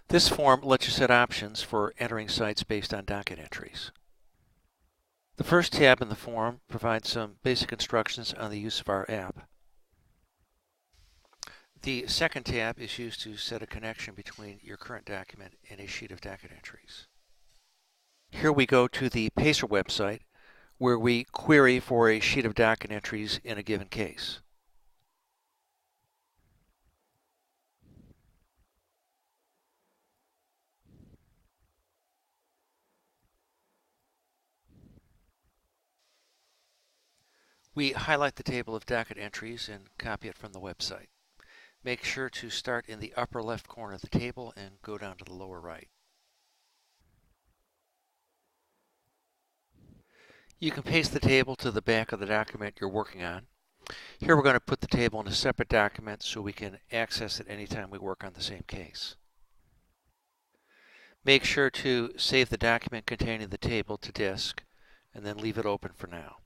This form lets you set options for entering cites based on docket entries. The first tab in the form provides some basic instructions on the use of our app. The second tab is used to set a connection between your current document and a sheet of docket entries. Here we go to the Pacer website, where we query for a sheet of docket entries in a given case. We highlight the table of docket entries and copy it from the website. Make sure to start in the upper left corner of the table and go down to the lower right. You can paste the table to the back of the document you're working on. Here we're going to put the table in a separate document so we can access it anytime we work on the same case. Make sure to save the document containing the table to disk and then leave it open for now.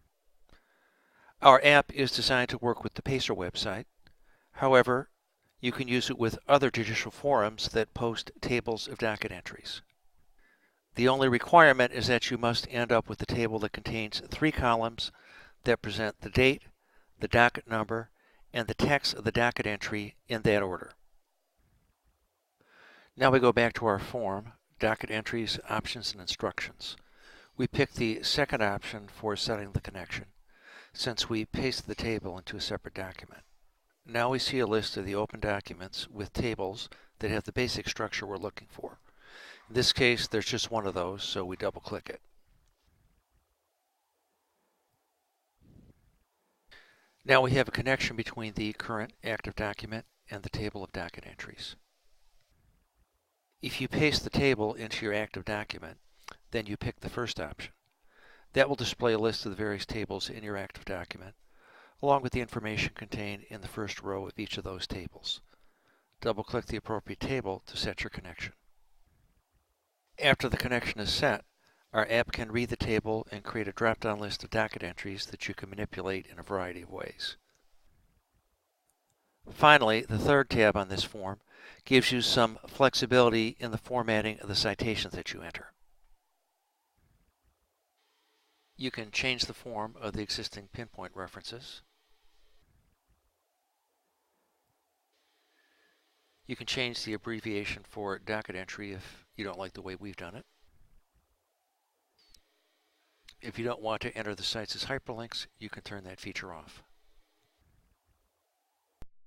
Our app is designed to work with the Pacer website. However, you can use it with other judicial forums that post tables of docket entries. The only requirement is that you must end up with a table that contains 3 columns that present the date, the docket number, and the text of the docket entry in that order. Now we go back to our form, Docket Entries, Options, and Instructions. We pick the second option for setting the connection, since we pasted the table into a separate document. Now we see a list of the open documents with tables that have the basic structure we're looking for. In this case, there's just one of those, so we double-click it. Now we have a connection between the current active document and the table of docket entries. If you paste the table into your active document, then you pick the first option. That will display a list of the various tables in your active document, along with the information contained in the first row of each of those tables. Double-click the appropriate table to set your connection. After the connection is set, our app can read the table and create a drop-down list of docket entries that you can manipulate in a variety of ways. Finally, the third tab on this form gives you some flexibility in the formatting of the citations that you enter. You can change the form of the existing pinpoint references. You can change the abbreviation for docket entry if you don't like the way we've done it. If you don't want to enter the cites as hyperlinks, you can turn that feature off.